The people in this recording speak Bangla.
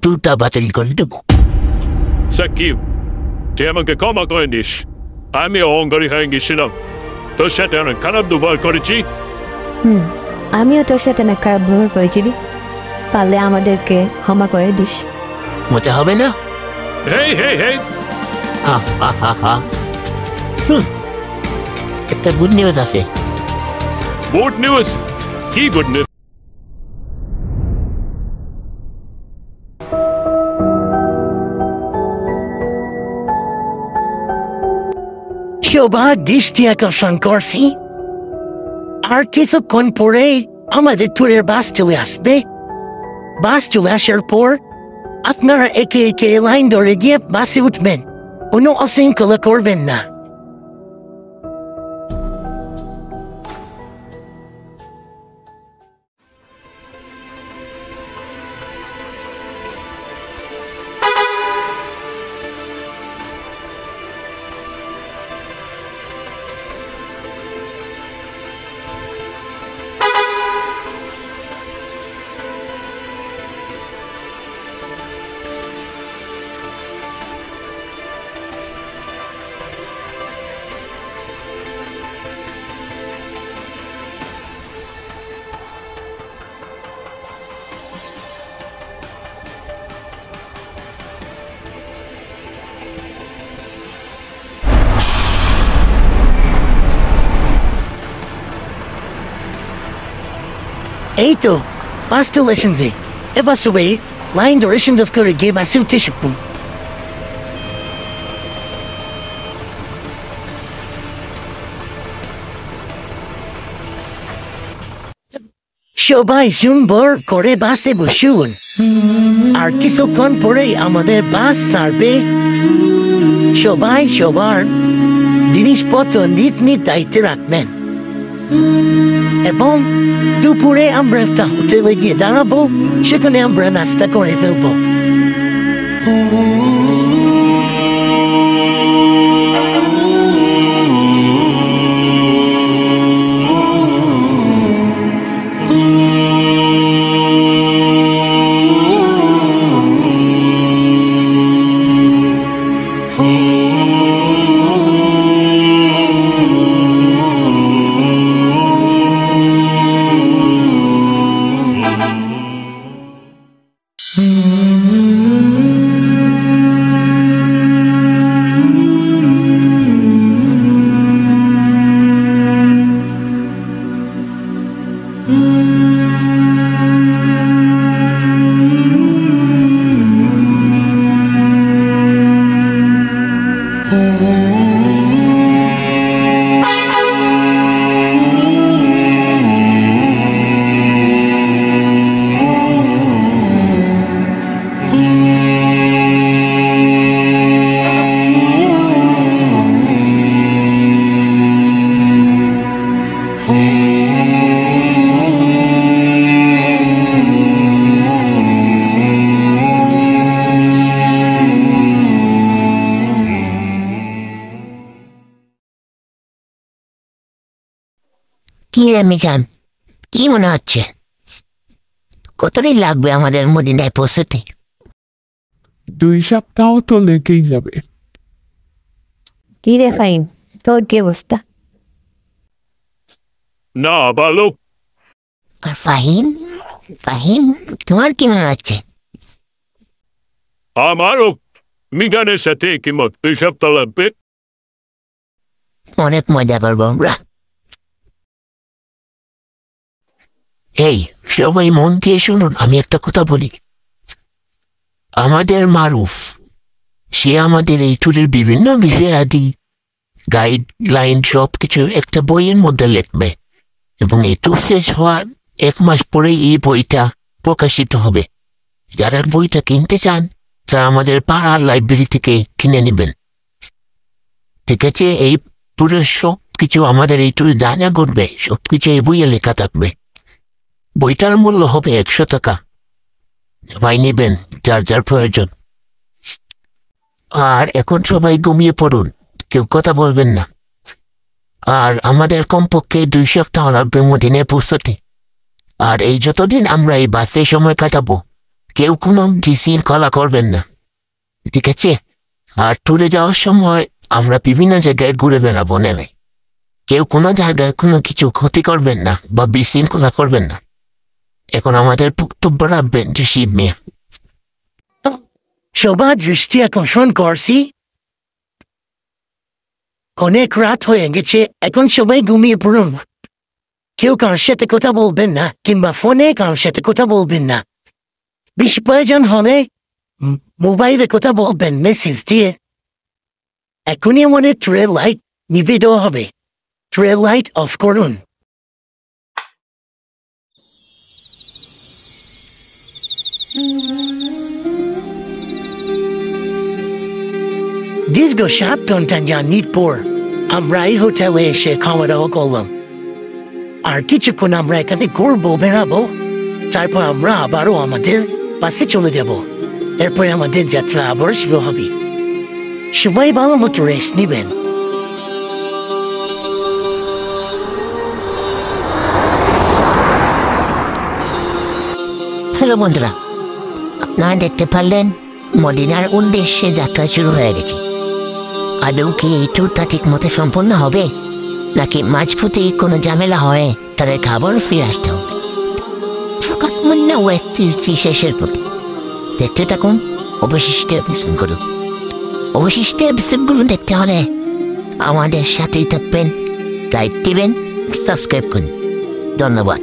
ট্যুরটা বাতিল করে দেবো। সাকিব, তুই আমাকে ক্ষমা করে দিস। আমি অহংকারী হয়ে গেছিলাম, তোর সাথে অনেক খারাপ ব্যবহার করেছি। আমিও তোর সাথে না খারাপ ব্যবহার করেছি রে। পারলে আমাদেরকে ক্ষমা করে দিস। মজা হবে না? হেই হেই হেই, একটা গুড নিউজ আছে। Good news? কি গুড নিউজ? শোভা, দৃষ্টি আকর্ষণ করছি, আর কিছুক্ষণ পরে আমাদের ট্যুরের বাস চলে আসবে। বাস চলে আসার পর আপনারা একে একে লাইন ধরে গিয়ে বাসে উঠবেন। কোনো অশৃঙ্খলা করবেন না। এই তো বাস চলে এসেছে। এবার সবাই লাইন ধরে সুন্দর করে গিয়ে বাসে উঠতে শিখুন। সবাই সুন্দর করে বাসে বসুন, আর কিছুক্ষণ পরেই আমাদের বাস ছাড়বে। সবাই সবার জিনিসপত্র নিজ নিজ দায়িত্বে রাখবেন, এবং দুপুরে আমরা একটা হোটেলে গিয়ে দাঁড়াবো। সেখানে আমরা নাস্তা করে ফেলবো। কি রে মিজান, কি মনে হচ্ছে কতদিন লাগবে আমাদের মদিনায় পৌঁছতে? 2 সপ্তাহ তো লেগেই যাবে। কি রে ফাইন, তোর কি অবস্থা? না ভালো। আর ফাহিম, ফাহিম তোমার কি মনে হচ্ছে? আমারও মিজানের সাথে কিমত 2 সপ্তাহ লাগবে। অনেক মজা করবো আমরা। এই সবাই মন দিয়ে শুনুন, আমি একটা কথা বলি। আমাদের মারুফ, সে আমাদের এই ট্যুরের বিভিন্ন বিষয় আদি গাইডলাইন সব কিছু একটা বইয়ের মধ্যে লিখবে, এবং এই ট্যুর শেষ হওয়ার 1 মাস পরে এই বইটা প্রকাশিত হবে। যারা বইটা কিনতে চান তারা আমাদের পাড়ার লাইব্রেরি থেকে কিনে নেবেন। ঠিক আছে? এই ট্যুরের সব কিছু, আমাদের এই ট্যুরে যা যা ঘটবে সবকিছু এই বইয়ে লেখা থাকবে। বইটার মূল্য হবে 100 টাকা। সবাই নেবেন যার যার প্রয়োজন। আর এখন সবাই ঘুমিয়ে পড়ুন, কেউ কথা বলবেন না। আর আমাদের কমপক্ষে 2 সপ্তাহ লাগবে মদিনায় পৌঁছতে। আর এই যতদিন আমরা এই বাসে সময় কাটাবো, কেউ কোনো বিশৃঙ্খলা করবেন না, ঠিক আছে? আর ট্যুরে যাওয়ার সময় আমরা বিভিন্ন জায়গায় ঘুরে বেড়াবো নেমে, কেউ কোনো জায়গায় কোনো কিছু ক্ষতি করবেন না বা বিশৃঙ্খলা করবেন না। এখন আমাদের বক্তব্য রাখবেন জসিম মিয়া। সবার দৃষ্টি আকর্ষণ করছি, অনেক রাত হয়ে গেছে, এখন সবাই ঘুমিয়ে পড়ুন। কেউ কারোর সাথে কথা বলবেন না, কিংবা ফোনে কারোর সাথে কথা বলবেন না। বেশি প্রয়োজন হলে মোবাইলে কথা বলবেন মেসেজ দিয়ে। এখনই আমাদের ট্রেল লাইট নিভে দেওয়া হবে। ট্রেল লাইট অফ করুন। দীর্ঘ 7 ঘন্টা জার্নির পর আমরা এই হোটেলে এসে খাওয়া দাওয়া করলাম। আর কিছুক্ষণ আমরা এখানে ঘুরবো বেড়াবো, তারপর আমরা আবারও আমাদের বাসে চলে যাব। এরপরে আমাদের যাত্রা আবার শুরু হবে। সবাই ভালো মতো রেস্ট নেবেন। হ্যালো বন্ধুরা, আপনারা দেখতে পারলেন মদিনার উদ্দেশ্যে যাত্রা শুরু হয়ে গেছে। আদৌ কি এই ট্যুরটা ঠিক মতো সম্পন্ন হবে, নাকি মাঝপথে কোনো ঝামেলা হয় তাদের খাবার ফিরে আসতে হবে? ফোকাস মনে ওয়েবটি শেষের প্রতি দেখতে থাকুন অবশিষ্ট এপিসোডগুলো। অবশিষ্ট এপিসোডগুলো দেখতে হলে আমাদের সাথেই থাকবেন, লাইক দিবেন, সাবস্ক্রাইব করুন। ধন্যবাদ।